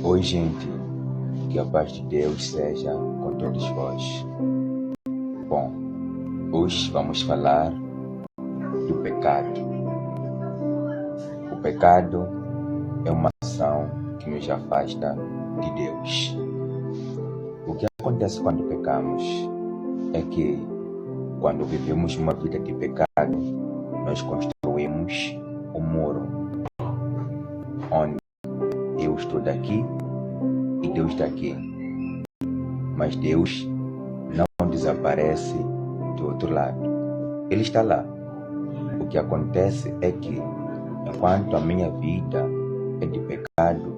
Oi, gente, que a paz de Deus seja com todos vós. Bom, hoje vamos falar do pecado. O pecado é uma ação que nos afasta de Deus. O que acontece quando pecamos é que, quando vivemos uma vida de pecado, nós construímos um muro onde eu estou daqui e Deus está aqui. Mas Deus não desaparece do outro lado. Ele está lá. O que acontece é que, enquanto a minha vida é de pecado,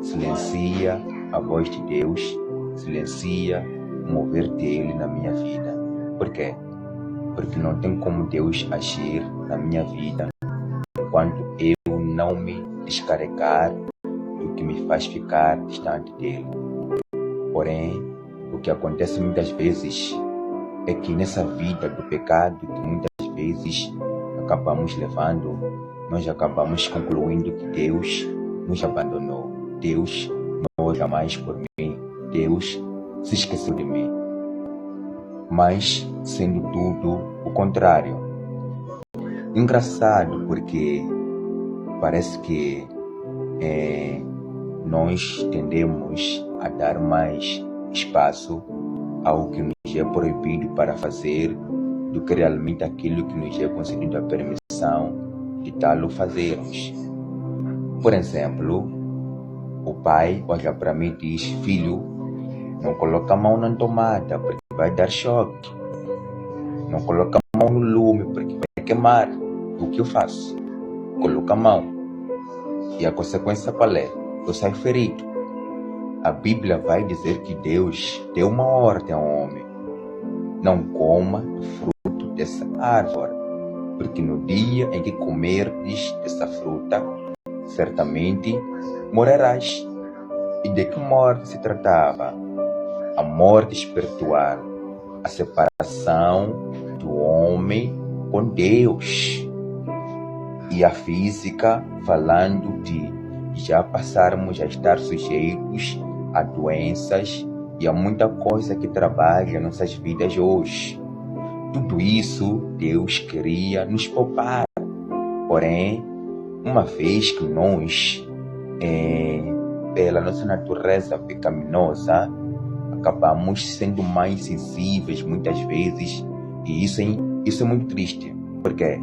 silencia a voz de Deus, silencia o mover dele na minha vida. Por quê? Porque não tem como Deus agir na minha vida enquanto eu não me descarregar do que me faz ficar distante dele. Porém, o que acontece muitas vezes é que nessa vida do pecado que muitas vezes acabamos levando, nós acabamos concluindo que Deus nos abandonou. Deus não olha mais por mim. Deus se esqueceu de mim. Mas, sendo tudo o contrário. Engraçado, porque parece que nós tendemos a dar mais espaço ao que nos é proibido para fazer do que realmente aquilo que nos é concedido a permissão de tal fazermos. Por exemplo, o pai olha para mim e diz: filho, não coloca a mão na tomada porque vai dar choque. Não coloca a mão no lume porque vai queimar. O que eu faço? Coloco a mão. E a consequência qual é? Eu saio ferido. A Bíblia vai dizer que Deus deu uma ordem ao homem: não coma do fruto dessa árvore, porque no dia em que comerdes dessa fruta, certamente morrerás. E de que morte se tratava? A morte espiritual, a separação do homem com Deus. E a física, falando de já passarmos a estar sujeitos a doenças e a muita coisa que trabalha nossas vidas hoje. Tudo isso Deus queria nos poupar. Porém, uma vez que nós, pela nossa natureza pecaminosa, acabamos sendo mais sensíveis muitas vezes, e isso é muito triste, porque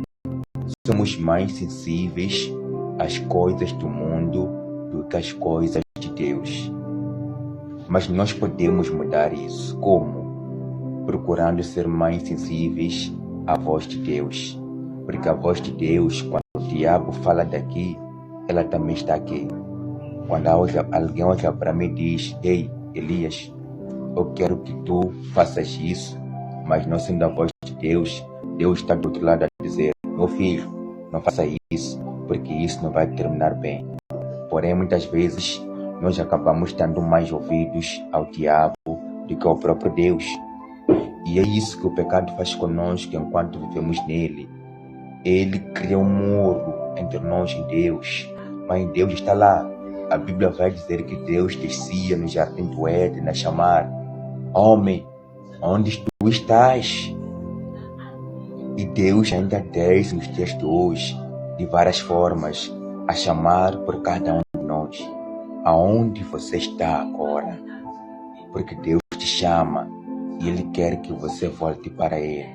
somos mais sensíveis às coisas do mundo do que às coisas de Deus. Mas nós podemos mudar isso. Como? Procurando ser mais sensíveis à voz de Deus. Porque a voz de Deus, quando o diabo fala daqui, ela também está aqui. Quando alguém olha para mim e diz: ei, Elias, eu quero que tu faças isso, mas não sendo a voz de Deus, Deus está do outro lado a dizer: meu filho, não faça isso, porque isso não vai terminar bem. Porém, muitas vezes, nós acabamos dando mais ouvidos ao diabo do que ao próprio Deus. E é isso que o pecado faz conosco enquanto vivemos nele. Ele cria um muro entre nós e Deus, mas Deus está lá. A Bíblia vai dizer que Deus descia no jardim do Éden a chamar: homem, onde tu estás? E Deus ainda desce nos dias de hoje, de várias formas, a chamar por cada um de nós. Aonde você está agora? Porque Deus te chama e Ele quer que você volte para Ele.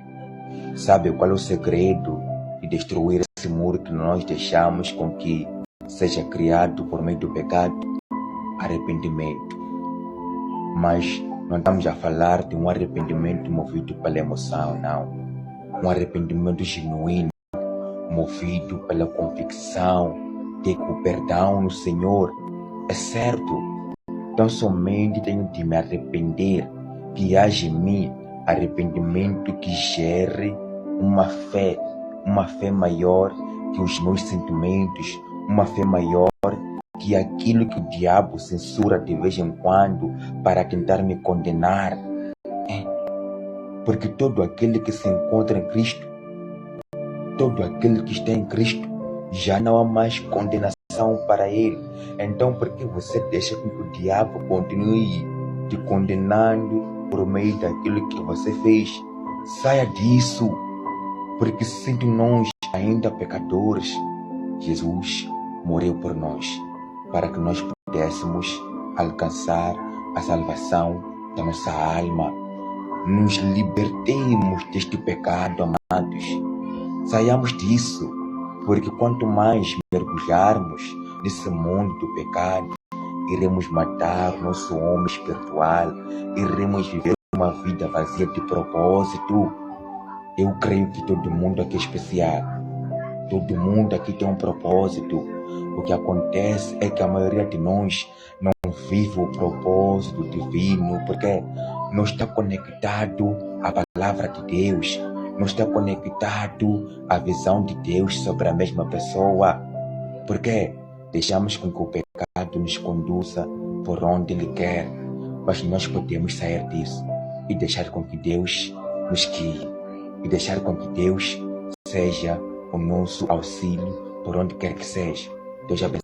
Sabe qual é o segredo de destruir esse muro que nós deixamos com que seja criado por meio do pecado? Arrependimento. Mas não estamos a falar de um arrependimento movido pela emoção, não. Um arrependimento genuíno, movido pela convicção de que o perdão no Senhor é certo. Então somente tenho de me arrepender, que haja em mim arrependimento que gere uma fé maior que os meus sentimentos, uma fé maior que aquilo que o diabo censura de vez em quando para tentar me condenar. Porque todo aquele que se encontra em Cristo, todo aquele que está em Cristo, já não há mais condenação salvação para ele. Então, por que você deixa com que o diabo continue te condenando por meio daquilo que você fez? Saia disso, porque sendo nós ainda pecadores, Jesus morreu por nós, para que nós pudéssemos alcançar a salvação da nossa alma. Nos libertemos deste pecado, amados. Saiamos disso, porque quanto mais mergulharmos nesse mundo do pecado, iremos matar nosso homem espiritual, iremos viver uma vida vazia de propósito. Eu creio que todo mundo aqui é especial, todo mundo aqui tem um propósito. O que acontece é que a maioria de nós não vive o propósito divino, porque não está conectado à palavra de Deus, não está conectado à visão de Deus sobre a mesma pessoa, porque deixamos com que o pecado nos conduza por onde Ele quer, mas nós podemos sair disso e deixar com que Deus nos guie, e deixar com que Deus seja o nosso auxílio por onde quer que seja. Deus abençoe.